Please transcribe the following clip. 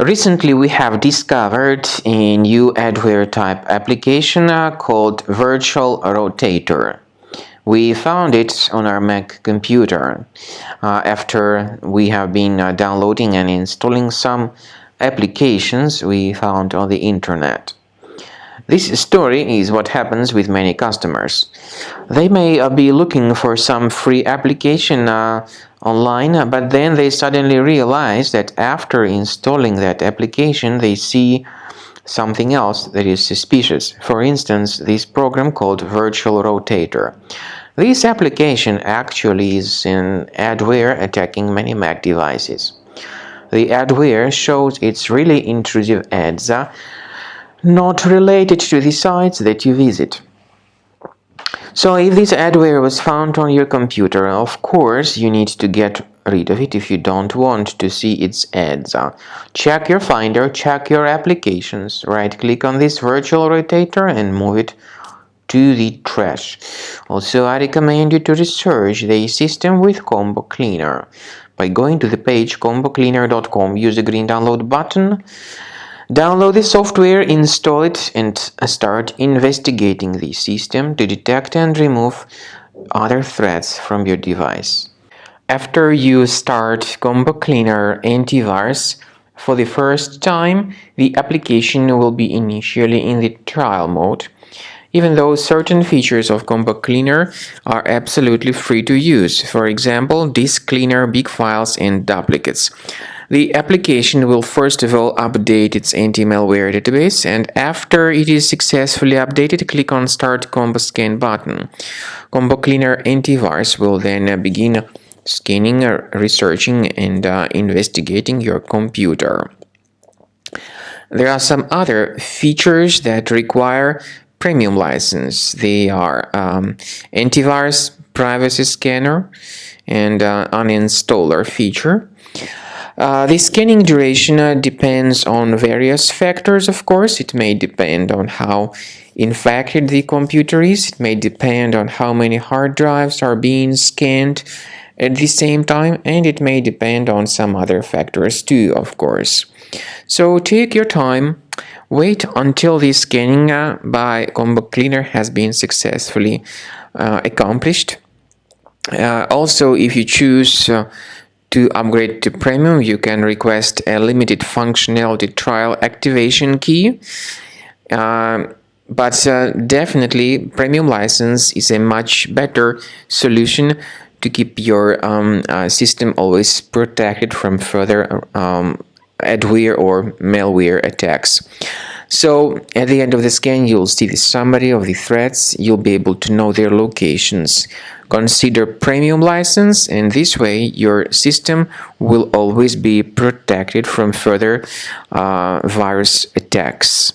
Recently, we have discovered a new adware type application called VirtualRotator. We found it on our Mac computer after we have been downloading and installing some applications we found on the internet. This story is what happens with many customers. They may be looking for some free application online, but then they suddenly realize that after installing that application, they see something else that is suspicious. For instance, this program called VirtualRotator. This application actually is an adware attacking many Mac devices. The adware shows its really intrusive ads not related to the sites that you visit. So if this adware was found on your computer, of course you need to get rid of it if you don't want to see its ads. Check your Finder, check your applications, right-click on this VirtualRotator and move it to the trash. Also, I recommend you to research the system with Combo Cleaner. By going to the page combocleaner.com, use the green download button. Download the software, install it, and start investigating the system to detect and remove other threats from your device. After you start Combo Cleaner antivirus for the first time, the application will be initially in the trial mode, even though certain features of Combo Cleaner are absolutely free to use. For example, disk cleaner, big files, and duplicates. The application will first of all update its anti-malware database, and after it is successfully updated, click on Start Combo Scan button. Combo Cleaner antivirus will then begin scanning, researching, and investigating your computer. There are some other features that require premium license. They are antivirus, privacy scanner, and uninstaller feature. The scanning duration depends on various factors, of course. It may depend on how infected the computer is. It may depend on how many hard drives are being scanned at the same time, and it may depend on some other factors too, of course. So take your time. Wait until the scanning by Combo Cleaner has been successfully accomplished. Also, if you choose to upgrade to Premium, you can request a limited functionality trial activation key. But definitely, Premium license is a much better solution to keep your system always protected from further adware or malware attacks. So at the end of the scan, you'll see the summary of the threats. You'll be able to know their locations. Consider Premium license, and this way your system will always be protected from further virus attacks.